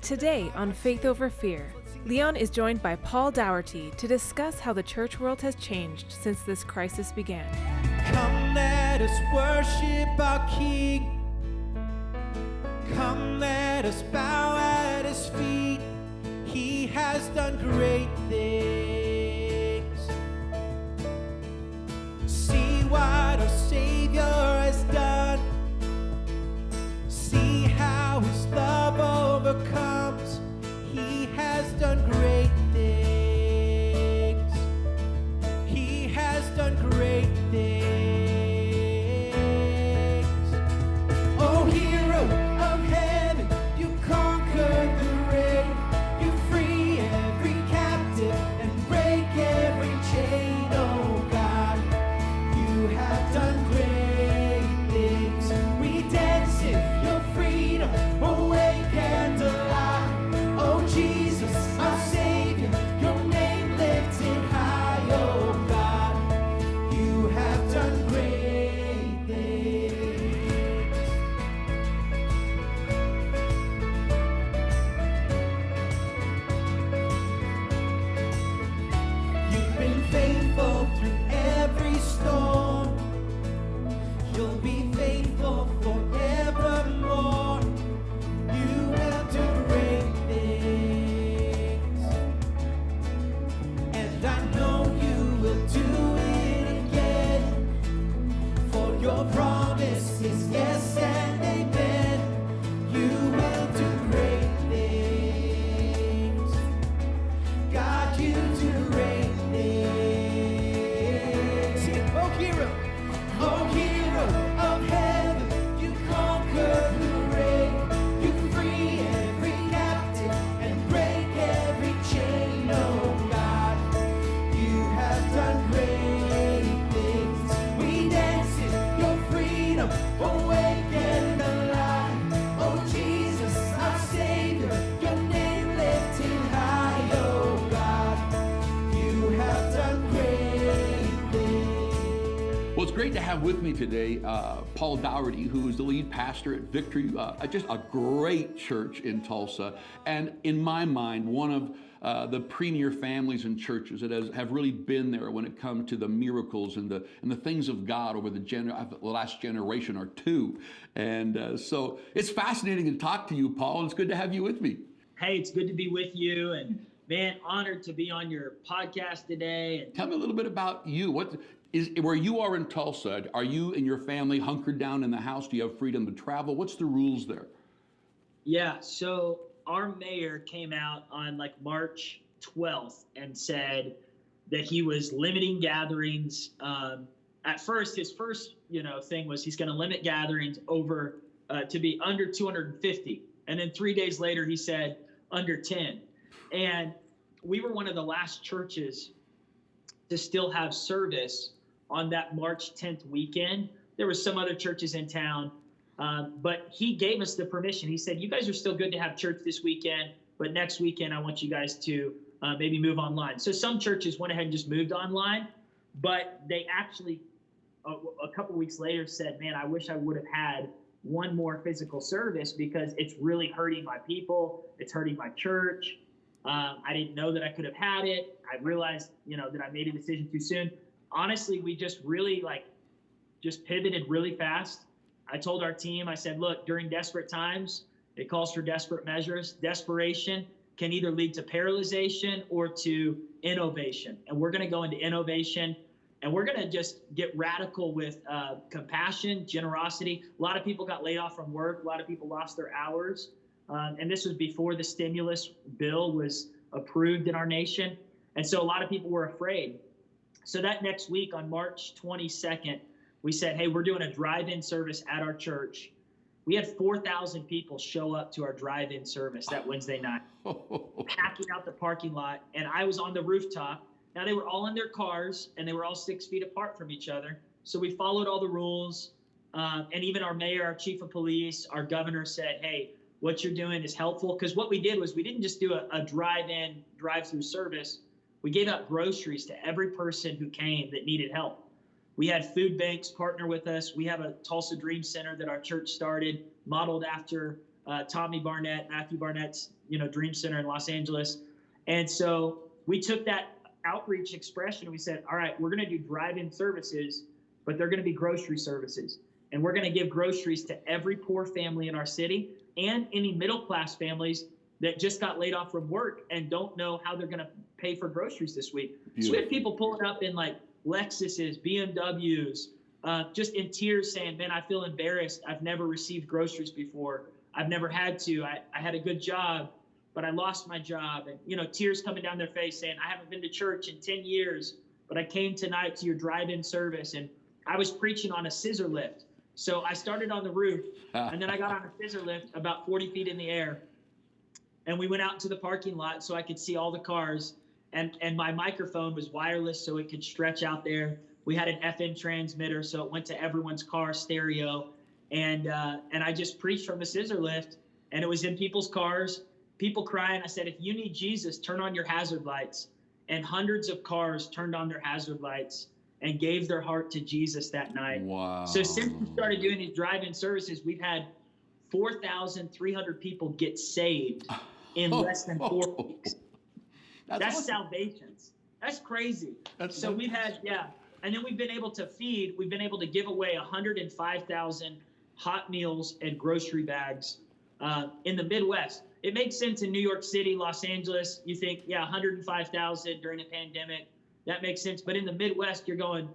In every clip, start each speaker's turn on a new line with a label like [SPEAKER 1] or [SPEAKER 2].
[SPEAKER 1] Today on Faith Over Fear, Leon is joined by Paul Daugherty to discuss how the church world has changed since this crisis began.
[SPEAKER 2] Come, let us worship our King. Come, let us bow at His feet. He has done great things. See what our Savior has done. See how His love overcomes. He has done great things. He has done great things. Oh, hero of heaven, you conquered the grave. You free every captive and break every chain. Oh God, you have done great things. We dance in your freedom, awake and alive. Oh Jesus, our Savior, your name lifted high. Oh God, you have done great things. You've been faithful through every storm. You'll be faithful forevermore. You will do great things. And I know you will do it again. For your promise is yes and amen. You will do great things. God, you do great things. Sing it, oh hero of heaven, you conquer the grave. You free every captive and break every chain. Oh God, you have done great things. We dance in your freedom, awake and alive. Oh Jesus, our Savior, your name lifted high. Oh God, you have done great things.
[SPEAKER 3] Well, it's great to have with me today Paul Daugherty, who is the lead pastor at Victory, just a great church in Tulsa, and in my mind, one of the premier families and churches that have really been there when it comes to the miracles and the things of God over the last generation or two. And so it's fascinating to talk to you, Paul. It's good to have you with me.
[SPEAKER 4] Hey, it's good to be with you, and man, honored to be on your podcast today. And
[SPEAKER 3] Tell me a little bit about you. Where you are in Tulsa, are you and your family hunkered down in the house? Do you have freedom to travel? What's the rules there?
[SPEAKER 4] yeah, so our mayor came out on like March 12th and said that he was limiting gatherings. At first, his first thing was he's going to limit gatherings over to be under 250, and then 3 days later he said under 10. And we were one of the last churches to still have service on that March 10th weekend. There were some other churches in town, but he gave us the permission. He said, you guys are still good to have church this weekend, but next weekend I want you guys to maybe move online. So some churches went ahead and just moved online, but they actually a couple weeks later said, man, I wish I would have had one more physical service because it's really hurting my people. It's hurting my church. I didn't know that I could have had it. I realized, that I made a decision too soon. Honestly, we just really just pivoted really fast. I told our team, I said, look, during desperate times, it calls for desperate measures. Desperation can either lead to paralyzation or to innovation. And we're going to go into innovation, and we're going to just get radical with compassion, generosity. A lot of people got laid off from work. A lot of people lost their hours. And this was before the stimulus bill was approved in our nation. And so a lot of people were afraid. So that next week on March 22nd, we said, hey, we're doing a drive-in service at our church. We had 4,000 people show up to our drive-in service that Wednesday night, packing out the parking lot. And I was on the rooftop. Now they were all in their cars and they were all 6 feet apart from each other. So we followed all the rules. And even our mayor, our chief of police, our governor said, hey, what you're doing is helpful. Because what we did was we didn't just do a drive-in, drive-through service. We gave out groceries to every person who came that needed help. We had food banks partner with us. We have a Tulsa Dream Center that our church started, modeled after Tommy Barnett, Matthew Barnett's, Dream Center in Los Angeles. And so we took that outreach expression and we said, all right, we're going to do drive-in services, but they're going to be grocery services. And we're going to give groceries to every poor family in our city and any middle-class families that just got laid off from work and don't know how they're going to pay for groceries this week. Beautiful. So we had people pulling up in like Lexuses, BMWs, just in tears saying, man, I feel embarrassed. I've never received groceries before. I've never had to. I had a good job, but I lost my job. And, tears coming down their face saying, I haven't been to church in 10 years, but I came tonight to your drive-in service. And I was preaching on a scissor lift. So I started on the roof, and then I got on a scissor lift about 40 feet in the air. And we went out into the parking lot so I could see all the cars. And my microphone was wireless, so it could stretch out there. We had an FM transmitter, so it went to everyone's car stereo. And I just preached from the scissor lift, and it was in people's cars, people crying. I said, if you need Jesus, turn on your hazard lights. And hundreds of cars turned on their hazard lights and gave their heart to Jesus that night.
[SPEAKER 3] Wow.
[SPEAKER 4] So since we started doing these drive-in services, we've had 4,300 people get saved in less than 4 weeks. That's awesome. Salvations. That's crazy. So we've had, and then we've been able to give away 105,000 hot meals and grocery bags in the Midwest. It makes sense in New York City, Los Angeles. You think, 105,000 during a pandemic. That makes sense. But in the Midwest, you're going,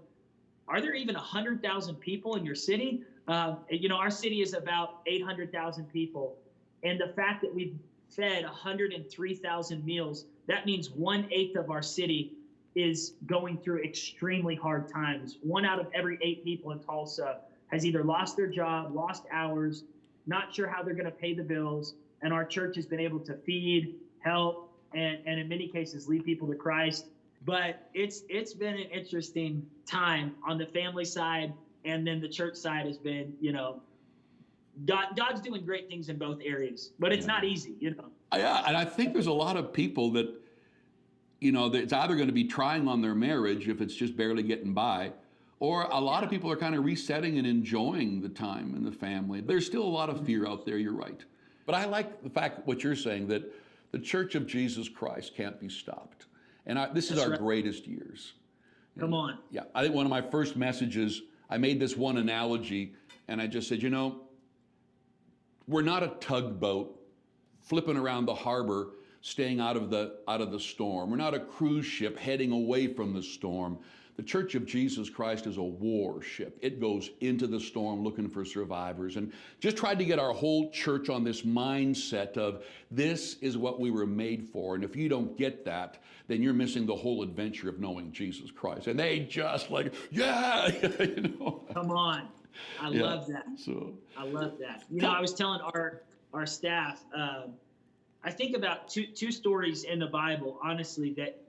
[SPEAKER 4] are there even 100,000 people in your city? Our city is about 800,000 people. And the fact that we've fed 103,000 meals, that means 1/8 of our city is going through extremely hard times. 1 out of every 8 people in Tulsa has either lost their job, lost hours, not sure how they're going to pay the bills. And our church has been able to feed, help, and in many cases lead people to Christ. But it's been an interesting time on the family side, and then the church side has been, God's doing great things in both areas, but it's not easy,
[SPEAKER 3] Yeah, and I think there's a lot of people that, that it's either going to be trying on their marriage if it's just barely getting by, or a lot of people are kind of resetting and enjoying the time in the family. There's still a lot of fear out there, you're right. But I like the fact, what you're saying, that the Church of Jesus Christ can't be stopped. And this is our greatest years.
[SPEAKER 4] Come on.
[SPEAKER 3] Yeah, I think one of my first messages, I made this one analogy, and I just said, we're not a tugboat flipping around the harbor, staying out of the storm. We're not a cruise ship heading away from the storm. The Church of Jesus Christ is a warship. It goes into the storm looking for survivors, and just tried to get our whole church on this mindset of this is what we were made for. And if you don't get that, then you're missing the whole adventure of knowing Jesus Christ. And they just
[SPEAKER 4] Come on. I love that. I love that. I was telling our staff, I think about two stories in the Bible, honestly, that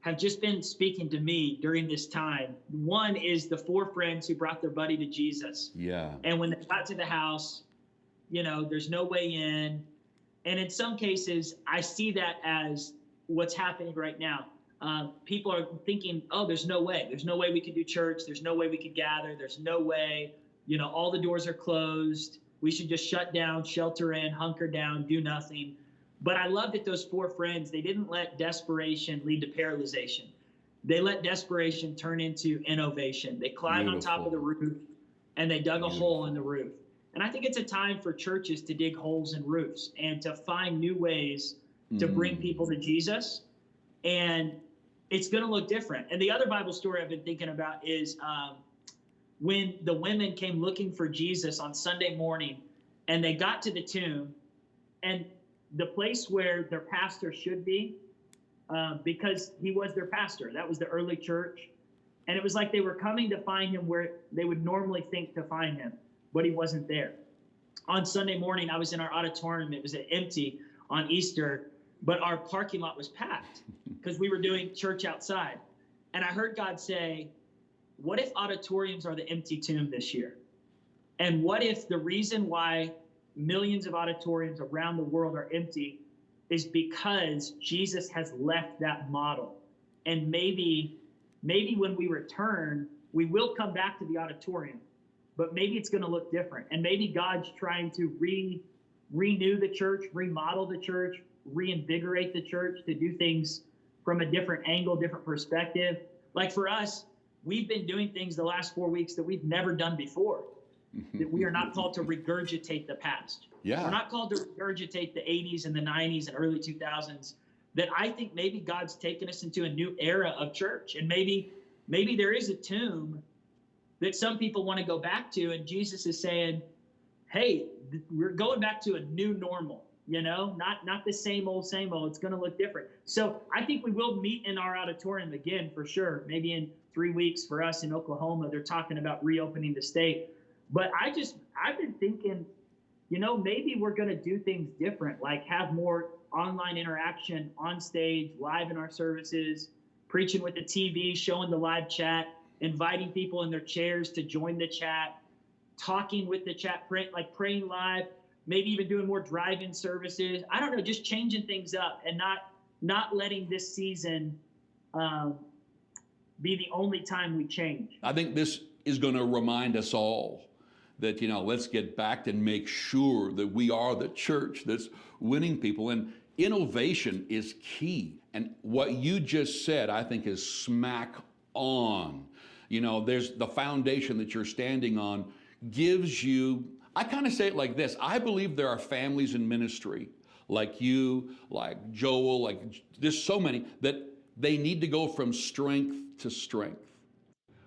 [SPEAKER 4] have just been speaking to me during this time. One is the 4 friends who brought their buddy to Jesus. Yeah. And when they got to the house, there's no way in. And in some cases, I see that as what's happening right now. People are thinking, oh, there's no way. There's no way we could do church. There's no way we could gather. There's no way, all the doors are closed. We should just shut down, shelter in, hunker down, do nothing. But I love that those 4 friends, they didn't let desperation lead to paralyzation. They let desperation turn into innovation. They climbed on top of the roof, and they dug a hole in the roof. And I think it's a time for churches to dig holes in roofs and to find new ways to bring people to Jesus. And it's going to look different. And the other Bible story I've been thinking about is when the women came looking for Jesus on Sunday morning, and they got to the tomb, and the place where their pastor should be, because he was their pastor. That was the early church. And it was like they were coming to find him where they would normally think to find him, but he wasn't there. On Sunday morning, I was in our auditorium. It was empty on Easter, but our parking lot was packed because we were doing church outside. And I heard God say, what if auditoriums are the empty tomb this year? And what if the reason why millions of auditoriums around the world are empty is because Jesus has left that model? And maybe when we return, we will come back to the auditorium, but maybe it's going to look different. And maybe God's trying to renew the church, remodel the church, reinvigorate the church to do things from a different angle, different perspective. Like for us, we've been doing things the last 4 weeks that we've never done before. That we are not called to regurgitate the past.
[SPEAKER 3] Yeah.
[SPEAKER 4] We're not called to regurgitate the 80s and the 90s and early 2000s. That I think maybe God's taken us into a new era of church. And maybe there is a tomb that some people want to go back to. And Jesus is saying, hey, we're going back to a new normal, not the same old, It's going to look different. So I think we will meet in our auditorium again for sure. Maybe in 3 weeks for us in Oklahoma, they're talking about reopening the state. But I've been thinking, maybe we're going to do things different, like have more online interaction on stage, live in our services, preaching with the TV, showing the live chat, inviting people in their chairs to join the chat, talking with the chat, praying live, maybe even doing more drive-in services. I don't know, just changing things up and not letting this season be the only time we change.
[SPEAKER 3] I think this is going to remind us all that, let's get back and make sure that we are the church that's winning people. And innovation is key. And what you just said, I think, is smack on. There's the foundation that you're standing on gives you, I kind of say it like this. I believe there are families in ministry like you, like Joel, there's so many that they need to go from strength to strength.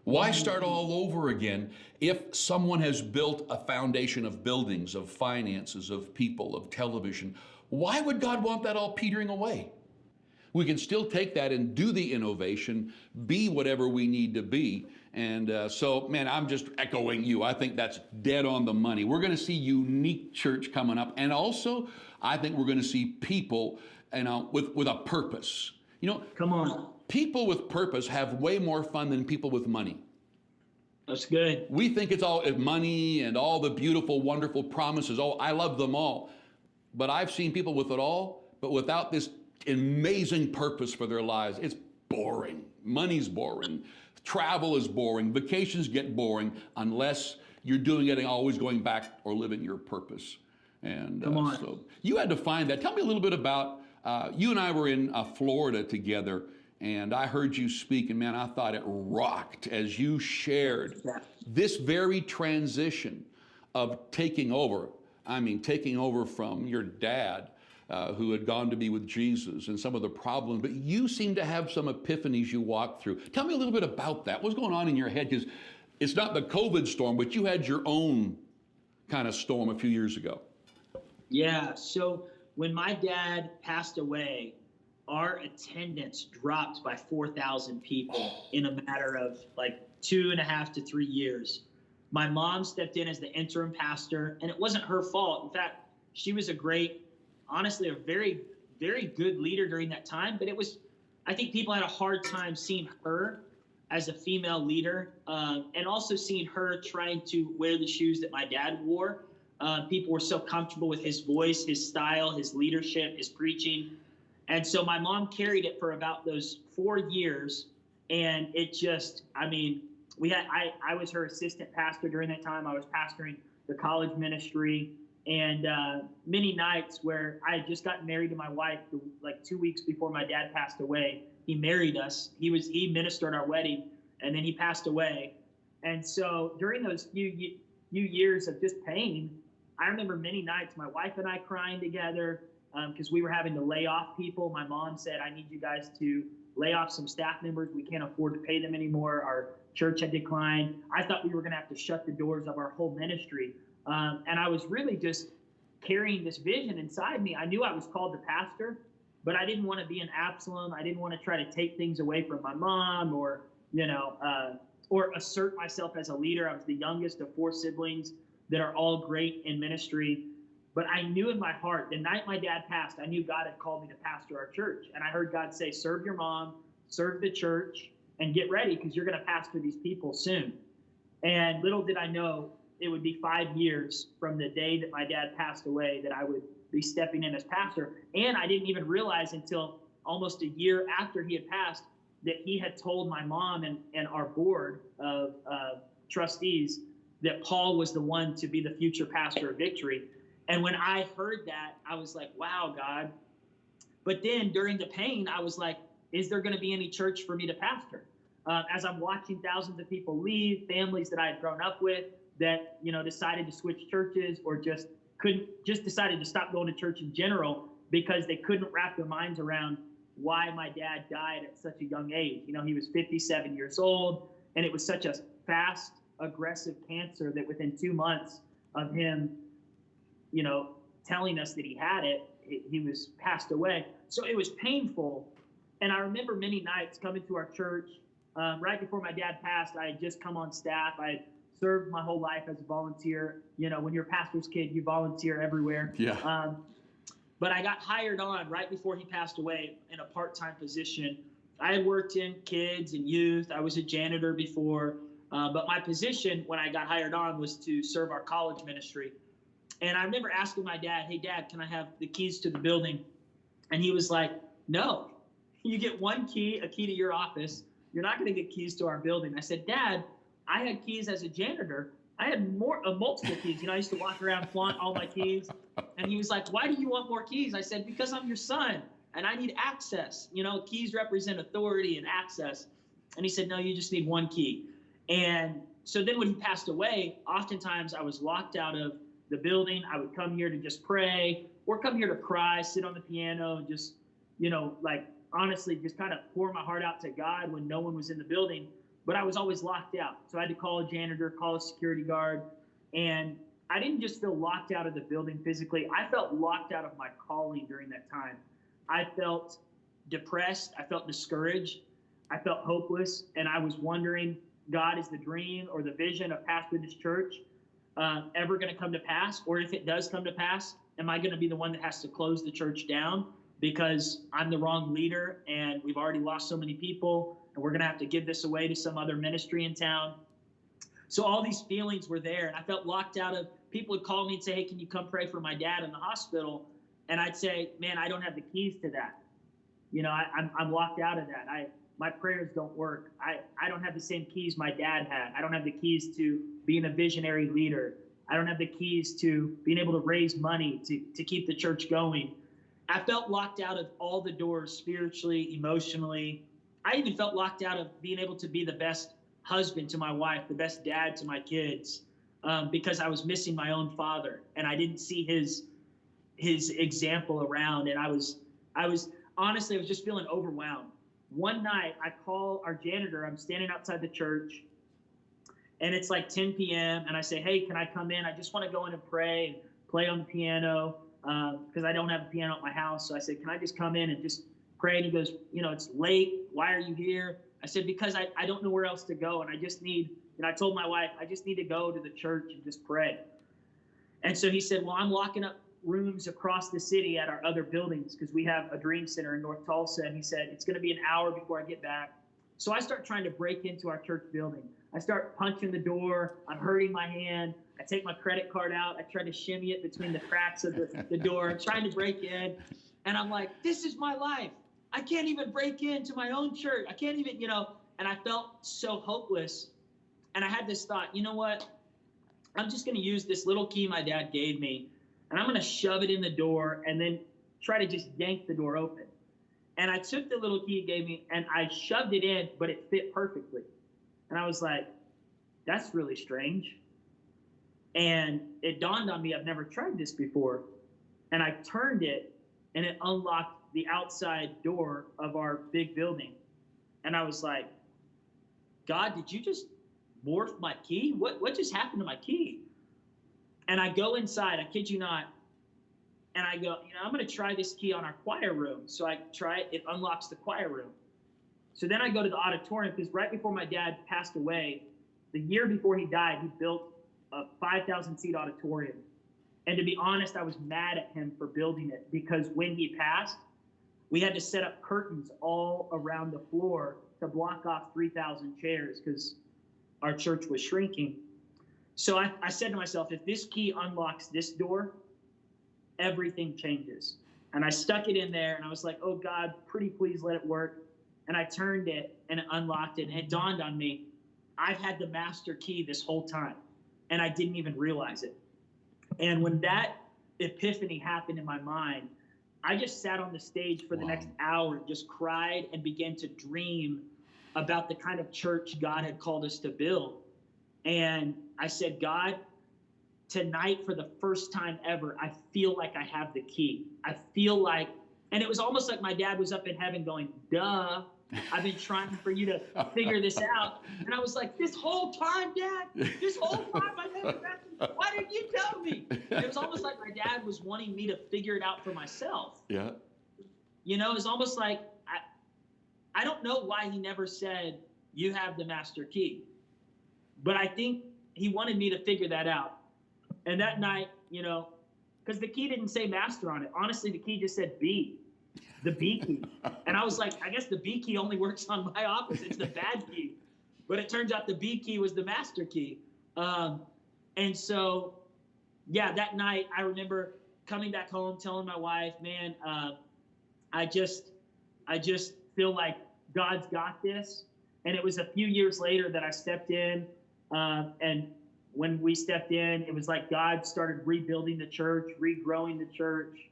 [SPEAKER 3] Why start all over again if someone has built a foundation of buildings, of finances, of people, of television? Why would God want that all petering away? We can still take that and do the innovation, be whatever we need to be. And so, man, I'm just echoing you. I think that's dead on the money. We're going to see unique church coming up. And also, I think we're going to see people, with a purpose.
[SPEAKER 4] Come on.
[SPEAKER 3] People with purpose have way more fun than people with money.
[SPEAKER 4] That's good.
[SPEAKER 3] We think it's all money and all the beautiful, wonderful promises. Oh, I love them all. But I've seen people with it all, but without this amazing purpose for their lives. It's boring. Money's boring. Travel is boring. Vacations get boring unless you're doing it and always going back or living your purpose. And
[SPEAKER 4] Come on.
[SPEAKER 3] So you had to find that. Tell me a little bit about, you and I were in Florida together, and I heard you speak, and man, I thought it rocked as you shared this very transition of taking over. Taking over from your dad, who had gone to be with Jesus, and some of the problems, but you seem to have some epiphanies you walked through. Tell me a little bit about that. What's going on in your head? Because it's not the COVID storm, but you had your own kind of storm a few years ago.
[SPEAKER 4] Yeah, so when my dad passed away, our attendance dropped by 4,000 people in a matter of 2.5 to 3 years. My mom stepped in as the interim pastor, and it wasn't her fault. In fact, she was honestly, a very, very good leader during that time. But I think people had a hard time seeing her as a female leader, and also seeing her trying to wear the shoes that my dad wore. People were so comfortable with his voice, his style, his leadership, his preaching. And so my mom carried it for about those 4 years. And it just, I was her assistant pastor during that time. I was pastoring the college ministry, and many nights where I had just gotten married to my wife 2 weeks before my dad passed away. He married us. He ministered our wedding, and then he passed away. And so during those few years of just pain, I remember many nights my wife and I crying together because we were having to lay off people. My mom said, I need you guys to lay off some staff members. We can't afford to pay them anymore. Our church had declined. I thought we were going to have to shut the doors of our whole ministry. And I was really just carrying this vision inside me. I knew I was called to pastor, but I didn't want to be an Absalom. I didn't want to try to take things away from my mom or assert myself as a leader. I was the youngest of 4 siblings that are all great in ministry. But I knew in my heart, the night my dad passed, I knew God had called me to pastor our church. And I heard God say, serve your mom, serve the church, and get ready because you're going to pastor these people soon. And little did I know it would be 5 years from the day that my dad passed away that I would be stepping in as pastor. And I didn't even realize until almost a year after he had passed that he had told my mom and our board of trustees that Paul was the one to be the future pastor of Victory. And when I heard that, I was like, wow, God. But then during the pain, I was like, is there going to be any church for me to pastor? As I'm watching thousands of people leave, families that I had grown up with that, decided to switch churches or just decided to stop going to church in general because they couldn't wrap their minds around why my dad died at such a young age. He was 57 years old, and it was such a fast, aggressive cancer that within 2 months of him, telling us that he had it, he was passed away. So it was painful. And I remember many nights coming to our church. Right before my dad passed, I had just come on staff. I had served my whole life as a volunteer. When you're a pastor's kid, you volunteer everywhere.
[SPEAKER 3] Yeah.
[SPEAKER 4] But I got hired on right before he passed away in a part-time position. I had worked in kids and youth. I was a janitor before. But my position when I got hired on was to serve our college ministry. And I remember asking my dad, hey, Dad, can I have the keys to the building? And he was like, no, you get one key, a key to your office. You're not going to get keys to our building. I said, Dad, I had keys as a janitor. I had multiple keys. I used to walk around, flaunt all my keys. And he was like, why do you want more keys? I said, because I'm your son and I need access. Keys represent authority and access. And he said, no, you just need one key. And so then when he passed away, oftentimes I was locked out of the building. I would come here to just pray or come here to cry, sit on the piano and just, honestly, just kind of pour my heart out to God when no one was in the building. But I was always locked out. So I had to call a janitor, call a security guard. And I didn't just feel locked out of the building physically. I felt locked out of my calling during that time. I felt depressed. I felt discouraged. I felt hopeless. And I was wondering, God, is the dream or the vision of pastoring this church ever going to come to pass? Or if it does come to pass, am I going to be the one that has to close the church down because I'm the wrong leader and we've already lost so many people and we're going to have to give this away to some other ministry in town? So all these feelings were there, and I felt locked out of. People would call me and say, hey, can you come pray for my dad in the hospital? And I'd say, man, I don't have the keys to that. I'm locked out of that. My prayers don't work. I don't have the same keys my dad had. I don't have the keys to being a visionary leader. I don't have the keys to being able to raise money to keep the church going. I felt locked out of all the doors spiritually, emotionally. I even felt locked out of being able to be the best husband to my wife, the best dad to my kids, because I was missing my own father and I didn't see his example around. And I was honestly, I was just feeling overwhelmed. One night I call our janitor. I'm standing outside the church and it's like 10 p.m. and I say, hey, can I come in? I just want to go in and pray and play on the piano because I don't have a piano at my house. So I said, can I just come in and just pray? And he goes, it's late. Why are you here? I said, because I don't know where else to go. And I just need, I told my wife, I just need to go to the church and just pray. And so he said, well, I'm locking up rooms across the city at our other buildings because we have a dream center in North Tulsa. And he said, it's going to be an hour before I get back. So I start trying to break into our church building. I start punching the door. I'm hurting my hand. I take my credit card out. I try to shimmy it between the cracks of the door. I'm trying to break in. And I'm like, this is my life. I can't even break into my own church. I can't even, and I felt so hopeless. And I had this thought, you know what? I'm just going to use this little key my dad gave me, and I'm going to shove it in the door and then try to just yank the door open. And I took the little key he gave me and I shoved it in, but it fit perfectly. And I was like, that's really strange. And it dawned on me, I've never tried this before. And I turned it and it unlocked the outside door of our big building. And I was like, God, did you just morph my key? What just happened to my key? And I go inside, I kid you not, and I go, I'm going to try this key on our choir room. So I try it, it unlocks the choir room. So then I go to the auditorium because right before my dad passed away, the year before he died, he built a 5,000 seat auditorium. And to be honest, I was mad at him for building it because when he passed, we had to set up curtains all around the floor to block off 3,000 chairs because our church was shrinking. So I said to myself, if this key unlocks this door, everything changes. And I stuck it in there and I was like, oh God, pretty please let it work. And I turned it and it unlocked it. And it dawned on me, I've had the master key this whole time and I didn't even realize it. And when that epiphany happened in my mind. I just sat on the stage for the next hour, just cried and began to dream about the kind of church God had called us to build. And I said, God, tonight, for the first time ever, I feel like I have the key. I feel like, and it was almost like my dad was up in heaven going, duh, I've been trying for you to figure this out. And I was like, this whole time, Dad, this whole time, my dad was asking, why didn't you tell me? And it was almost like my dad was wanting me to figure it out for myself.
[SPEAKER 3] Yeah.
[SPEAKER 4] You know, it's almost like, I don't know why he never said, you have the master key. But I think he wanted me to figure that out. And that night, you know, because the key didn't say master on it. Honestly, the key just said B, the B key. And I was like, I guess the B key only works on my office. It's the bad key. But it turns out the B key was the master key. And so, yeah, that night I remember coming back home, telling my wife, man, I just feel like God's got this. And it was a few years later that I stepped in, and when we stepped in, it was like God started rebuilding the church, regrowing the church.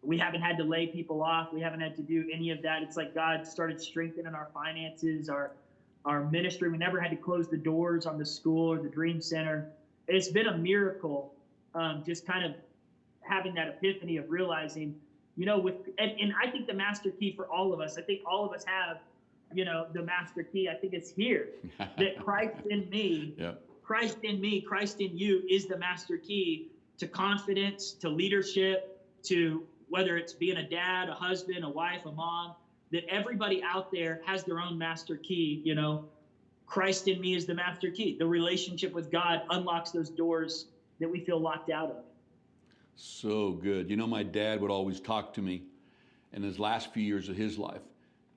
[SPEAKER 4] We haven't had to lay people off. We haven't had to do any of that. It's like God started strengthening our finances, our ministry. We never had to close the doors on the school or the Dream Center. It's been a miracle, just kind of having that epiphany of realizing, you know, and I think the master key for all of us, I think all of us have, you know, the master key. I think it's here that Christ in me, Christ in me, Christ in you is the master key to confidence, to leadership, to whether it's being a dad, a husband, a wife, a mom, that everybody out there has their own master key. You know, Christ in me is the master key. The relationship with God unlocks those doors that we feel locked out of.
[SPEAKER 3] So good. You know, my dad would always talk to me in his last few years of his life,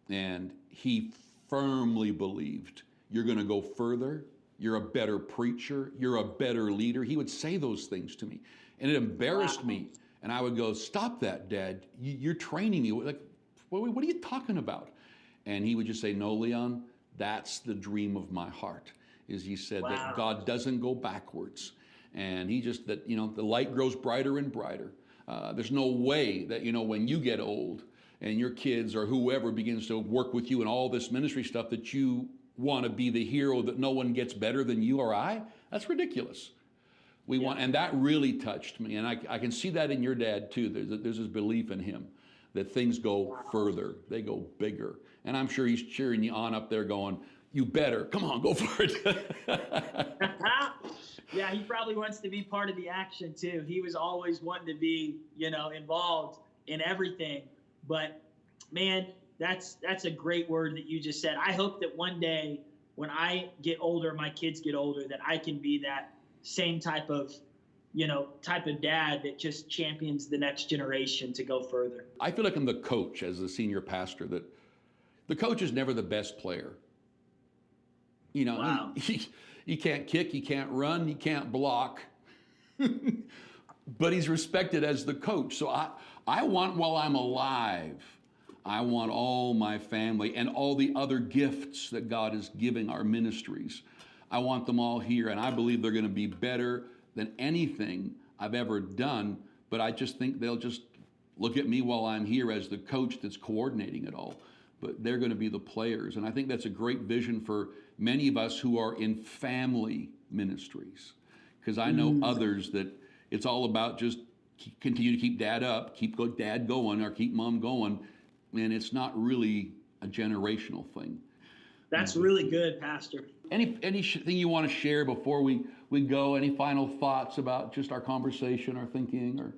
[SPEAKER 3] and he firmly believed you're going to go further. You're a better preacher. You're a better leader. He would say those things to me, and it embarrassed me. And I would go, stop that, Dad. You're training me. Like, what are you talking about? And he would just say, no, Leon, that's the dream of my heart, is he said that God doesn't go backwards. And he just, that, you know, the light grows brighter and brighter. There's no way that, you know, when you get old and your kids or whoever begins to work with you and all this ministry stuff, that you want to be the hero that no one gets better than you or I. That's ridiculous. We want, and that really touched me. And I can see that in your dad too. There's this belief in him that things go further, they go bigger. And I'm sure he's cheering you on up there going, you better, come on, go for it.
[SPEAKER 4] Yeah, he probably wants to be part of the action too. He was always wanting to be, you know, involved in everything. But man, that's a great word that you just said. I hope that one day when I get older, my kids get older, that I can be that same type of dad that just champions the next generation to go further.
[SPEAKER 3] I feel like I'm the coach as the senior pastor, that the coach is never the best player. You know, he can't kick, he can't run, he can't block, but he's respected as the coach. So I want, while I'm alive, I want all my family and all the other gifts that God is giving our ministries. I want them all here, and I believe they're going to be better than anything I've ever done, but I just think they'll just look at me while I'm here as the coach that's coordinating it all. But they're going to be the players, and I think that's a great vision for many of us who are in family ministries, because I know others that it's all about just continue to keep dad up, keep dad going, or keep mom going, and it's not really a generational thing.
[SPEAKER 4] That's really good, Pastor.
[SPEAKER 3] Anything you want to share before we go? Any final thoughts about just our conversation or thinking? Or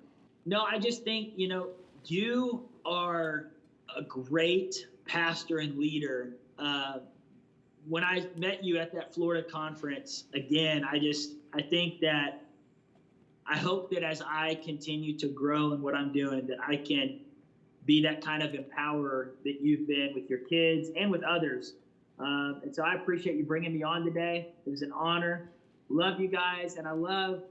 [SPEAKER 4] No, I just think, you know, you are a great pastor and leader. When I met you at that Florida conference, again, I think that I hope that as I continue to grow in what I'm doing, that I can be that kind of empowerer that you've been with your kids and with others. And so I appreciate you bringing me on today. It was an honor. Love you guys. And I love,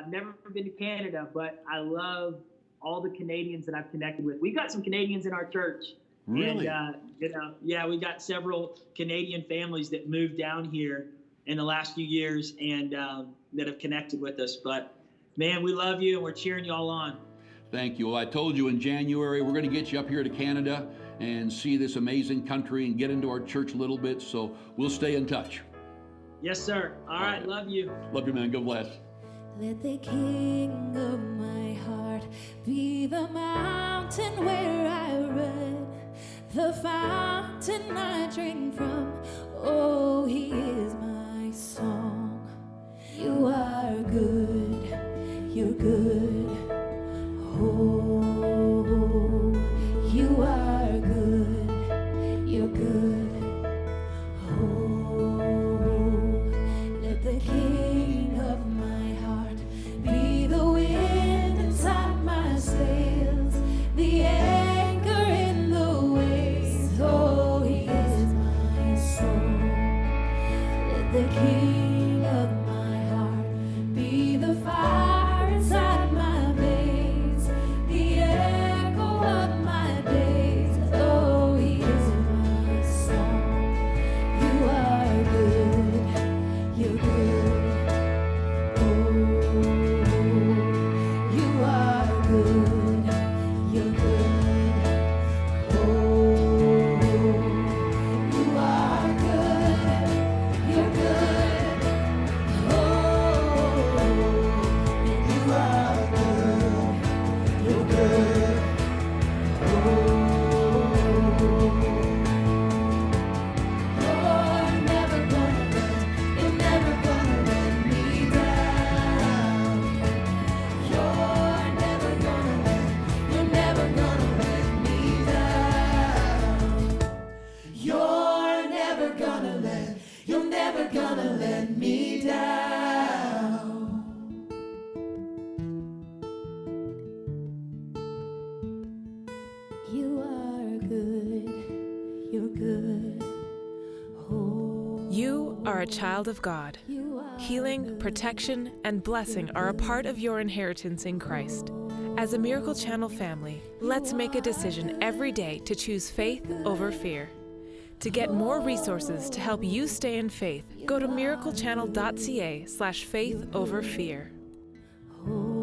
[SPEAKER 4] never been to Canada, but I love all the Canadians that I've connected with. We've got some Canadians in our church.
[SPEAKER 3] Really?
[SPEAKER 4] And, we got several Canadian families that moved down here in the last few years and that have connected with us. But Man, we love you and we're cheering you all on.
[SPEAKER 3] Thank you. Well, I told you in January, we're going to get you up here to Canada and see this amazing country and get into our church a little bit. So we'll stay in touch.
[SPEAKER 4] Yes, sir. All right. Love you.
[SPEAKER 3] Love you, man. God bless.
[SPEAKER 5] Let the king of my heart be the mountain where I run, the fountain I drink from. Oh, he is my song. You are good, you're good. Oh, you are good, you're good. Oh, let the king of my heart be the wind inside my sails, the anchor in the waves. Oh, he is my song. Let the king of my heart be the fire inside my veins, the echo of my days. Oh, he is my song. You are good, you're good. Oh, you are good, you're good. Oh, you are good, you're good. Oh, and you are good, you're good. You're never gonna let me down. You're never gonna let me down. You're never gonna let me down. You are good, you're good. Oh,
[SPEAKER 1] You are a child of God.
[SPEAKER 5] you are
[SPEAKER 1] Healing, protection, and blessing are a part of your inheritance in Christ. As a Miracle Channel family, let's make a decision every day to choose faith over fear. To get more resources to help you stay in faith, go to miraclechannel.ca/faith over fear.
[SPEAKER 5] oh.